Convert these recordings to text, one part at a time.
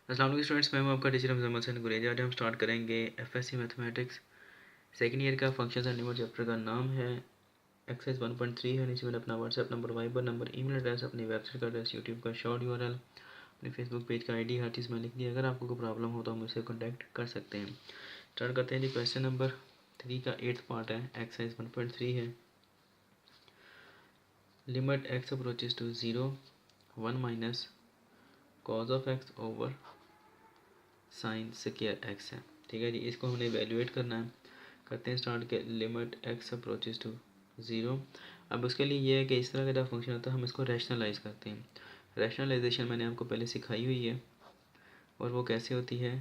अस्सलाम वालेकुम स्टूडेंट्स, मैं हूं आपका टीचर मोहम्मद हसन गुरेजा। आज हम स्टार्ट करेंगे एफएससी मैथमेटिक्स सेकेंड ईयर का फंक्शंस एंड लिमिट चैप्टर का नाम है एक्सरसाइज 1.3 है। नीचे मैंने अपना WhatsApp number, Viber number, email address, अपनी वेबसाइट का एड्रेस, यूट्यूब का शॉर्ट यूआरएल, अपने फेसबुक पेज का आईडी, हर चीज़ में लिख दी। अगर आपको कोई प्रॉब्लम हो तो आप मुझसे कॉन्टैक्ट कर सकते हैं। स्टार्ट करते हैं जी। क्वेश्चन नंबर 3 का 8th पार्ट है, एक्सरसाइज 1.3 है। Limit x approaches to 0 1 minus cos of x over sine square x है। ठीक है जी, इसको हमने एवेल्यूएट करना है। करते हैं स्टार्ट के लिमिट एक्स अप्रोचेज टू 0। अब उसके लिए ये है कि इस तरह का जब फंक्शन होता है हम इसको रैशनलाइज करते हैं। रैशनलाइजेशन मैंने आपको पहले सिखाई हुई है और वो कैसे होती है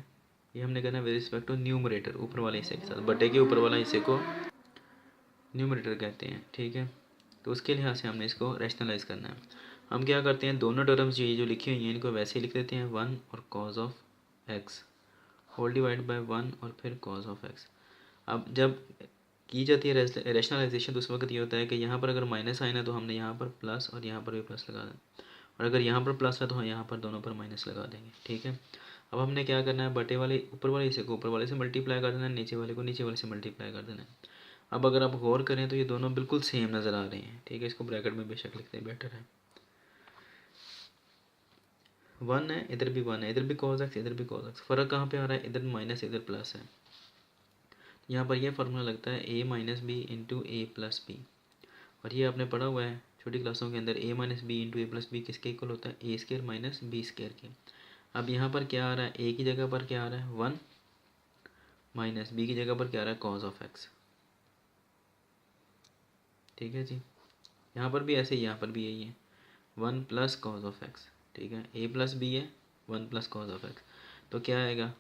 ये हमने करना है विद रिस्पेक्ट टू न्यूमरेटर, ऊपर वाले हिस्से के साथ। बटे के ऊपर वाला हिस्से को न्यूमरेटर कहते हैं। ठीक है, तो उसके लिहाज से हमने इसको रैशनलाइज करना है। हम क्या करते हैं, दोनों टर्म्स ये जो लिखी हुई हैं इनको वैसे ही लिख देते हैं, 1 और cos of x whole divide by 1 और फिर कॉज ऑफ एक्स। अब जब की जाती है रैशनलाइजेशन तो उस वक्त ये होता है कि यहाँ पर अगर माइनस आए ना तो हमने यहाँ पर प्लस और यहाँ पर भी प्लस लगा दें, और अगर यहाँ पर प्लस है तो हम यहाँ पर दोनों पर माइनस लगा देंगे। ठीक है, अब हमने क्या करना है, बटे वाले ऊपर वाले हिस्से को ऊपर वाले से मल्टीप्लाई कर देना है, नीचे वाले को नीचे वाले से मल्टीप्लाई कर देना है। अब अगर आप गौर करें तो ये दोनों बिल्कुल सेम नज़र आ रहे हैं। ठीक है, इसको ब्रैकेट में बेशक लिखते हैं, बेटर है। 1 है, इधर भी 1 है, इधर भी कॉज एक्स, इधर भी कॉज एक्स। फ़र्क कहाँ पे आ रहा है, इधर माइनस इधर प्लस है। यहाँ पर यह फार्मूला लगता है ए माइनस बी इंटू ए प्लस बी, और ये आपने पढ़ा हुआ है छोटी क्लासों के अंदर, ए माइनस बी इंटू ए प्लस बी किसके इक्वल होता है, ए स्केयर माइनस बी स्केयर के। अब यहाँ पर क्या आ रहा है, ए की जगह पर क्या आ रहा है 1 माइनस बी की जगह पर क्या आ रहा है कॉज ऑफ एक्स। ठीक है जी, यहाँ पर भी ऐसे ही, यहाँ पर भी यही है 1 प्लस कॉज ऑफ एक्स। ठीक है, ए प्लस बी है 1 प्लस कॉज ऑफ एक्स, तो क्या आएगा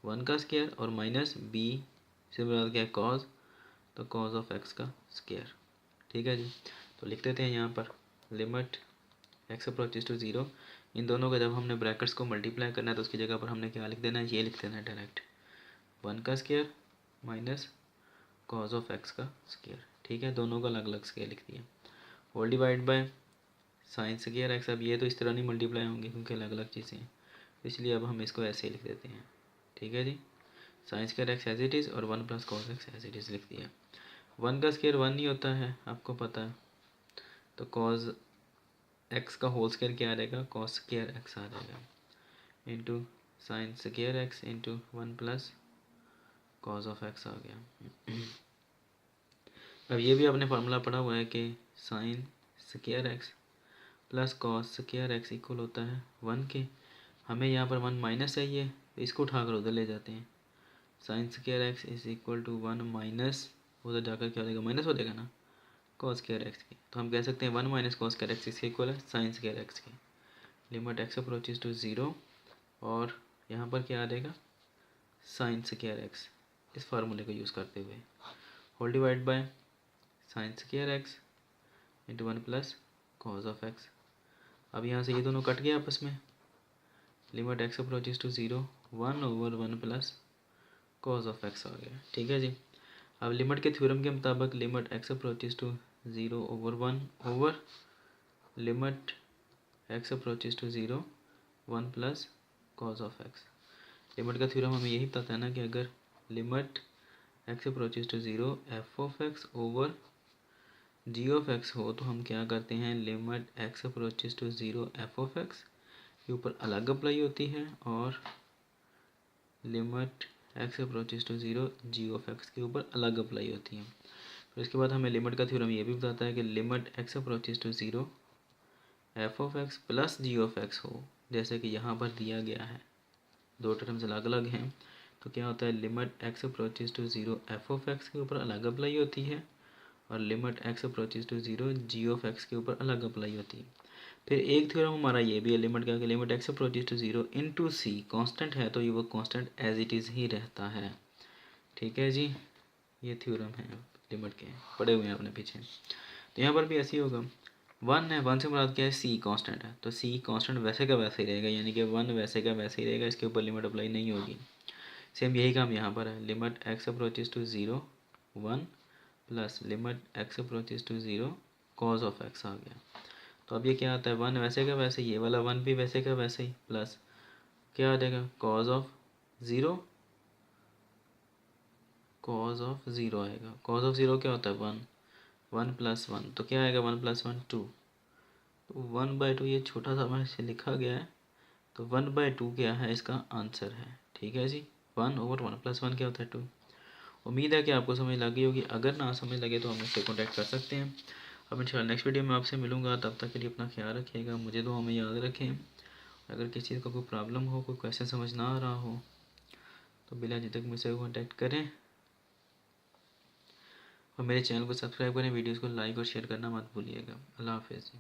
1 का स्केयर और माइनस बी से बराबर क्या है कॉज, तो कॉज ऑफ एक्स का स्केयर। ठीक है जी, तो लिख देते हैं यहाँ पर लिमिट एक्स अप्रोचेज टू 0। इन दोनों का जब हमने ब्रैकेट्स को मल्टीप्लाई करना है तो उसकी जगह पर हमने क्या लिख देना है, ये लिख देना है डायरेक्ट 1 का square minus cos of x का स्केयर। ठीक है, दोनों का अलग अलग स्केयर लिख दिया, whole divide by sine square x. अब ये तो इस तरह नहीं मल्टीप्लाई होंगे क्योंकि अलग अलग चीज़ें हैं, इसलिए अब हम इसको ऐसे ही लिख देते हैं। ठीक है जी, sine square x as it is और 1 plus cos x as it is लिख दिया। 1 का स्क्वायर 1 नहीं होता है, आपको पता है, तो कॉज एक्स का होल स्क्वायर क्या आ जाएगा, कॉस स्क्वायर एक्स आ जाएगा into sine square x into 1 plus cos of x आ गया। अब ये भी आपने फार्मूला पढ़ा हुआ है कि sign square x plus cos square x equal होता है 1 के। हमें यहाँ पर 1 माइनस चाहिए तो इसको उठाकर उधर ले जाते हैं, sine square x is equal to 1 minus, उधर जाकर क्या हो जाएगा, माइनस हो जाएगा ना कॉस स्क्वायर एक्स की। तो हम कह सकते हैं 1 माइनस कॉस स्क्वायर एक्स इसके इक्वल है साइन स्क्वायर एक्स की। लिमिट एक्स अप्रोचेज टू 0 और यहाँ पर क्या आ जाएगा साइन स्क्वायर एक्स, इस फार्मूले को यूज़ करते हुए whole divide by sine square x into 1 plus cos of x. अब यहाँ से ये दोनों कट गए आपस में, limit x approaches to 0 1 over 1 plus cos of x आ गया। ठीक है जी, अब लिमिट के थ्योरम के मुताबिक limit x approaches to 0 over 1 over limit x approaches to 0 1 plus cos of x. Limit का थ्योरम हमें यही बताता है ना कि अगर limit x approaches to 0 f of x over g of x हो तो हम क्या करते हैं, limit x approaches to 0 f of x के ऊपर अलग अप्लाई होती है और limit x approaches to 0 g of x के ऊपर अलग अप्लाई होती है। फिर इसके बाद हमें लिमिट का थ्योरम ये भी बताता है कि limit x approaches to 0 f of x plus g of x हो, जैसे कि यहाँ पर दिया गया है, दो टर्म्स अलग अलग हैं, तो क्या होता है limit x approaches to 0 f of x के ऊपर अलग अप्लाई होती है और limit x approaches to 0 g of x के ऊपर अलग अप्लाई होती है। फिर एक थ्योरम हमारा ये भी है लिमिट का कि limit x approaches to 0 into c constant है तो ये वो कांस्टेंट एज इट इज़ ही रहता है। ठीक है जी, ये थ्योरम है लिमिट के, पढ़े हुए हैं आपने पीछे। तो यहाँ पर भी ऐसे ही होगा, 1 है, 1 से मुराद क्या है, सी कांस्टेंट है, तो सी कांस्टेंट वैसे का वैसे ही रहेगा, यानी कि 1 वैसे का वैसे ही रहेगा, इसके ऊपर लिमिट अप्लाई नहीं होगी। सेम यही काम यहाँ पर है, limit x approaches to 0 1 plus limit x approaches to 0 cos of x आ गया। तो अब ये क्या आता है, 1 वैसे का वैसे ही, ये वाला 1 भी वैसे का वैसे ही, प्लस क्या आ जाएगा, cause of zero, cause of zero आएगा। कॉज ऑफ ज़ीरो क्या होता है, वन, वन प्लस वन, तो क्या आएगा, वन प्लस वन टू। तो 1/2 ये छोटा सा वैसे लिखा गया है, तो 1/2 क्या है, इसका आंसर है। ठीक है जी, 1/1 + 1 क्या होता है, 2। उम्मीद है कि आपको समझ लगी होगी। अगर ना समझ लगे तो हम मुझसे कॉन्टैक्ट कर सकते हैं। अब इंशाल्लाह नेक्स्ट वीडियो में आपसे मिलूँगा। तब तक के लिए अपना ख्याल रखिएगा, मुझे दुआ में याद रखें। अगर किसी चीज़ का कोई प्रॉब्लम हो, कोई क्वेश्चन समझ ना आ रहा हो, तो बिला झिझक मुझसे कॉन्टैक्ट करें और मेरे चैनल को सब्सक्राइब करें, वीडियोज़ को लाइक और शेयर करना मत भूलिएगा। अल्लाह हाफिज़।